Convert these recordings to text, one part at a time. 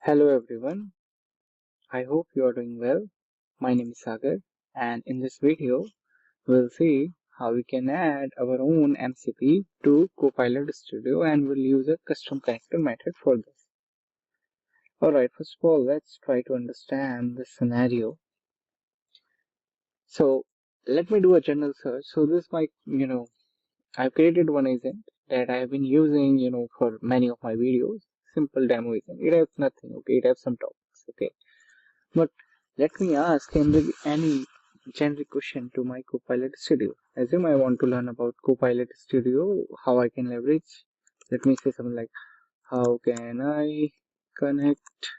Hello everyone, I hope you are doing well. My name is Sagar, and in this video we'll see how we can add our own MCP to Copilot Studio, and we'll use a custom connector method for this. Alright, first of all let's try to understand the scenario. So let me do a general search. So this might, I've created one agent that I've been using, for many of my videos. Simple demo agent. It has nothing, okay, it has some topics, okay. But let me ask any generic question to my Copilot Studio. Assume I want to learn about Copilot Studio, how I can leverage. Let me say something like, how can I connect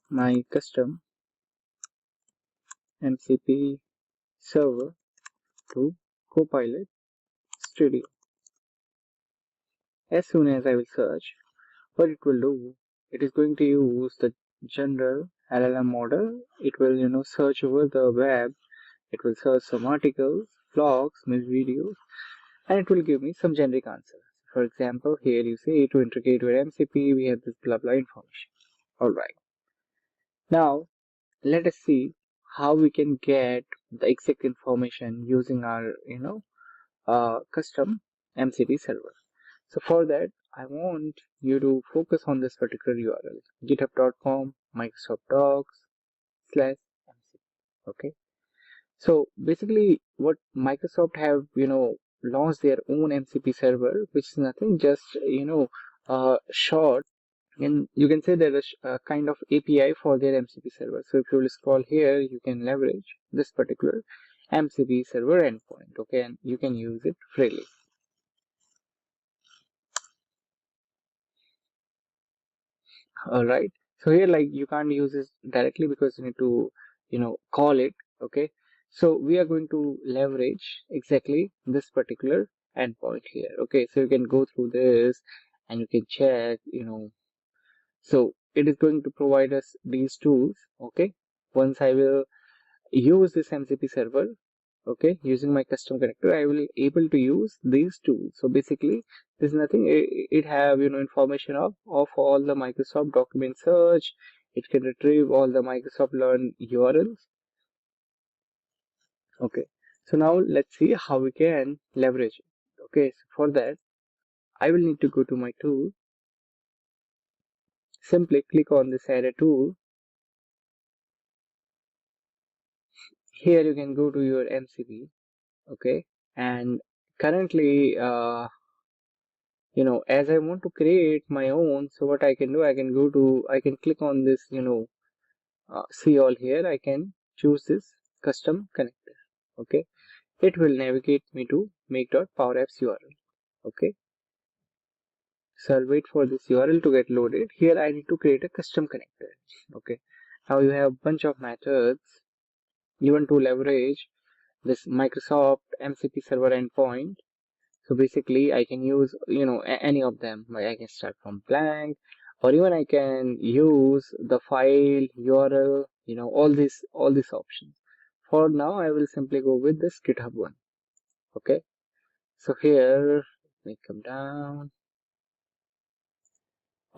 my custom MCP server to Copilot Studio? As soon as I will search, what it will do, it is going to use the general LLM model. It will, search over the web. It will search some articles, blogs, maybe videos, and it will give me some generic answer. For example, here you say to integrate with MCP, we have this blah blah information. Alright. Now, let us see how we can get the exact information using our, custom MCP server. So for that, I want you to focus on this particular URL, github.com, Microsoft Docs/MCP. Okay. So basically what Microsoft have, launched their own MCP server, which is nothing, just, short, and you can say there is a kind of API for their MCP server. So if you will scroll here, you can leverage this particular MCP server endpoint, okay, and you can use it freely. Alright, so here like you can't use this directly because you need to, call it, okay. So we are going to leverage exactly this particular endpoint here, okay. So you can go through this and you can check, so it is going to provide us these tools, okay. Once I will use this MCP server, okay, using my custom connector, I will able to use these tools. So basically there's nothing, it have, information of all the Microsoft document search. It can retrieve all the Microsoft Learn URLs, okay. So now let's see how we can leverage it, okay. So for that I will need to go to my tool, simply click on this arrow tool. Here you can go to your MCP, okay, and currently as I want to create my own, so what I can do, I can click on this, see all here. I can choose this custom connector, okay. It will navigate me to make.powerapps URL, okay. So I'll wait for this URL to get loaded. Here I need to create a custom connector, okay. Now you have a bunch of methods you want to leverage this Microsoft MCP server endpoint. So basically I can use, any of them. Like I can start from blank, or even I can use the file URL, all these options. For now I will simply go with this GitHub one, okay. So here, let me come down.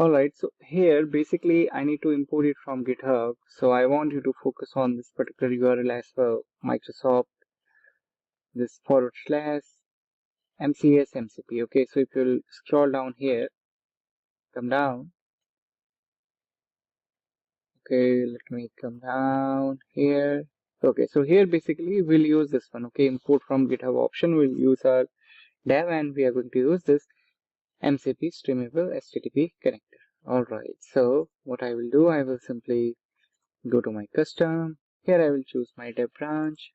Alright, so here basically I need to import it from GitHub. So I want you to focus on this particular URL as well, Microsoft, this /MCS MCP, okay. So if you'll scroll down here, come down, okay, let me come down here. Okay, so here basically we'll use this one, okay, import from GitHub option. We'll use our dev and we are going to use this MCP streamable HTTP connector. Alright, so what I will do, I will simply go to my custom. Here I will choose my dev branch.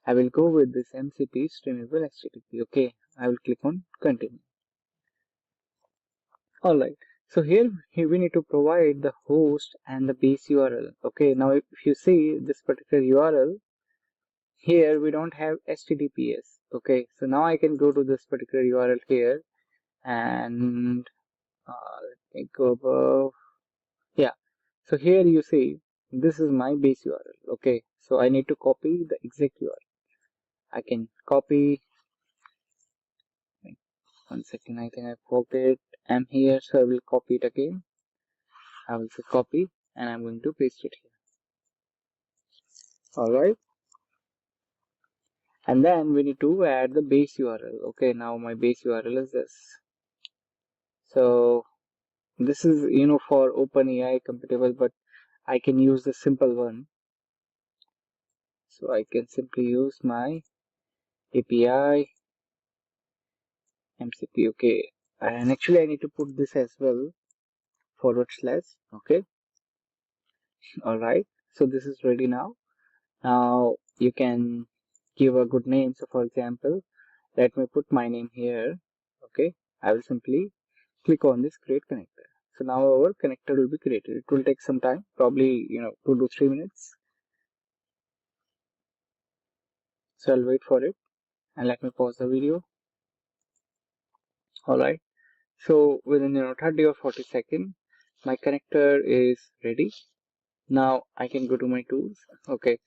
I will go with this MCP streamable HTTP, okay. I will click on continue. Alright, so here we need to provide the host and the base URL. Okay, now if you see this particular URL, here we don't have HTTPS. Okay, so now I can go to this particular URL here and let me go above. Yeah, so here you see this is my base URL. Okay, so I need to copy the exact URL. I can copy. One second, I think I forgot it. I'm here, so I will copy it again. I will say copy and I'm going to paste it here. Alright, and then we need to add the base URL. Okay, now my base URL is this. So this is for OpenAI compatible, but I can use the simple one. So I can simply use my API MCP. Okay, and actually I need to put this as well, /. Okay, alright, so this is ready now. Now you can give a good name. So for example, let me put my name here. Okay, I will simply click on this create connector. So now our connector will be created. It will take some time, probably 2 to 3 minutes. So I'll wait for it and let me pause the video. Alright, so within 30 or 40 seconds my connector is ready. Now I can go to my tools. Okay,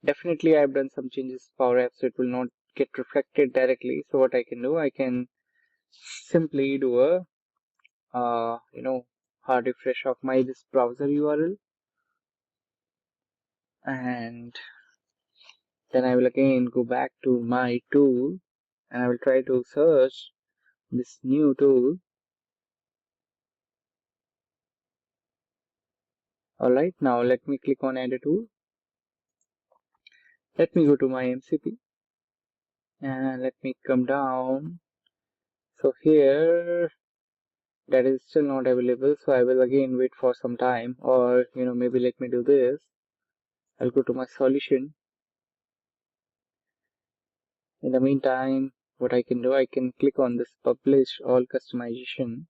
definitely I've done some changes to Power Apps, so it will not get reflected directly. So what I can do, I can simply do a hard refresh of my this browser URL, and then I will again go back to my tool and I will try to search this new tool. Alright, now let me click on add a tool. Let me go to my MCP and let me come down. So here that is still not available, so I will again wait for some time, or maybe let me do this. I'll go to my solution. In the meantime, what I can do, I can click on this publish all customization.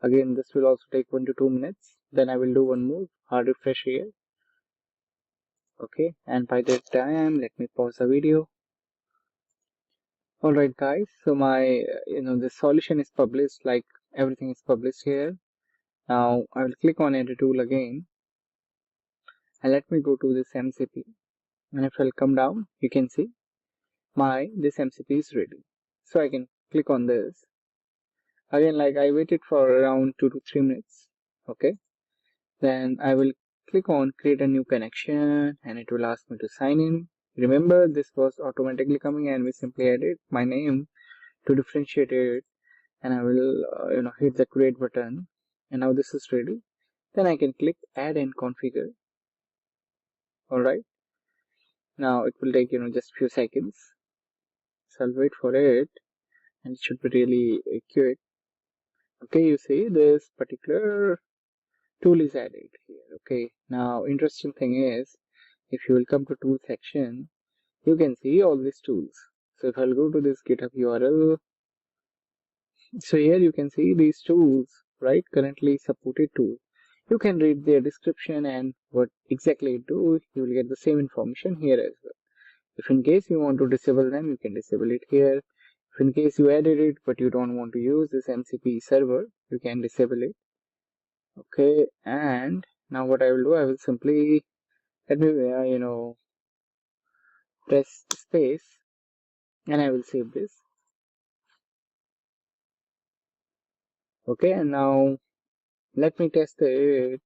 Again, this will also take 1 to 2 minutes. Then I will do one more hard refresh here. Okay, and by that time, let me pause the video. Alright guys, so my the solution is published, like everything is published here. Now I will click on edit tool again and let me go to this MCP, and if I'll come down, you can see this MCP is ready. So I can click on this again, like I waited for around 2 to 3 minutes. Okay, then I will click on create a new connection and it will ask me to sign in. Remember, this was automatically coming and we simply added my name to differentiate it, and I will hit the create button, and now this is ready. Then I can click add and configure. Alright, now it will take just few seconds, so I'll wait for it and it should be really quick. Okay, you see this particular tool is added here. Okay, now interesting thing is, if you will come to tool section, you can see all these tools. So if I'll go to this GitHub URL, so here you can see these tools, right? Currently supported tools. You can read their description and what exactly it do. You will get the same information here as well. If in case you want to disable them, you can disable it here. If in case you added it but you don't want to use this MCP server, you can disable it. Okay, and now what I will do, I will simply let me press space and I will save this. Okay, and now let me test it,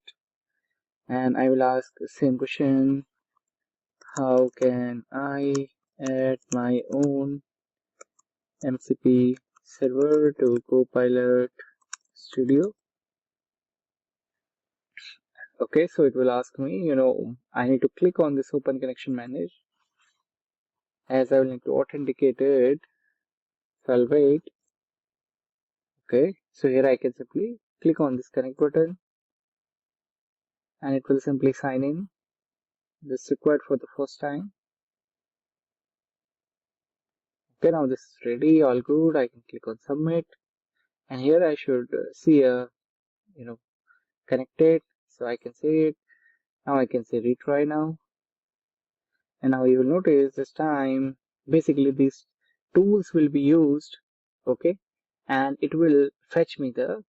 and I will ask the same question: how can I add my own MCP server to Copilot Studio? Okay, so it will ask me, I need to click on this open connection manage, as I will need to authenticate it. So I'll wait. Okay, so here I can simply click on this connect button and it will simply sign in. This is required for the first time. Okay, now this is ready, all good. I can click on submit, and here I should see a connected, so I can see it. Now I can say retry now, and now you will notice this time basically these tools will be used. Okay, and it will fetch me the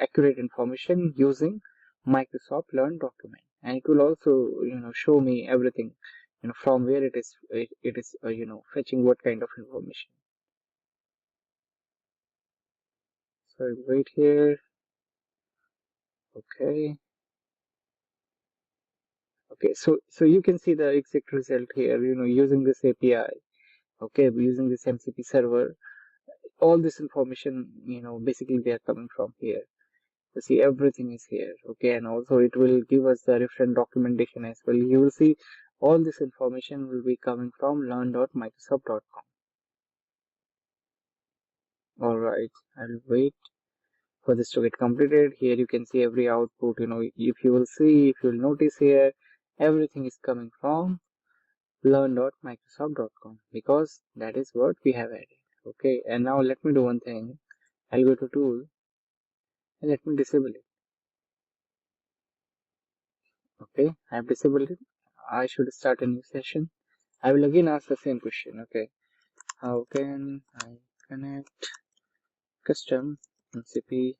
accurate information using Microsoft Learn document, and it will also show me everything from where it is fetching what kind of information. So I'll wait here. Okay. Okay, so you can see the exact result here, using this API. Okay, using this MCP server, all this information, basically they are coming from here. You see, everything is here. Okay, and also it will give us the different documentation as well. You will see all this information will be coming from learn.microsoft.com. All right, I'll wait for this to get completed. Here you can see every output. If you will notice here, everything is coming from learn.microsoft.com because that is what we have added. Okay, and now let me do one thing. I'll go to tool and let me disable it. Okay, I have disabled it. I should start a new session. I will again ask the same question. Okay, how can I connect custom MCP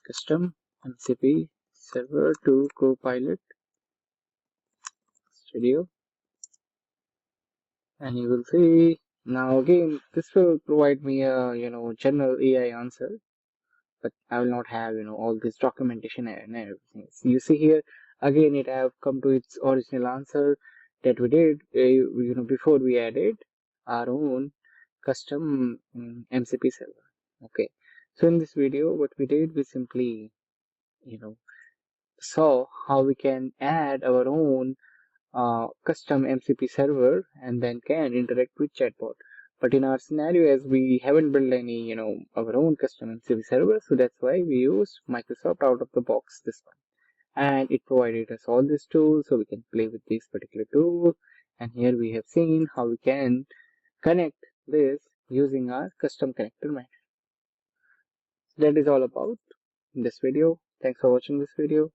custom MCP server to Copilot Studio? And you will see now again this will provide me a general AI answer, but I will not have all this documentation and everything. So you see here again it have come to its original answer that we did before we added our own custom MCP server. Okay, so in this video what we did, we simply saw how we can add our own custom MCP server and then can interact with chatbot. But in our scenario, as we haven't built any, our own custom MCP server, so that's why we use Microsoft out of the box this one. And it provided us all these tools, so we can play with this particular tool. And here we have seen how we can connect this using our custom connector method. That is all about this video. Thanks for watching this video.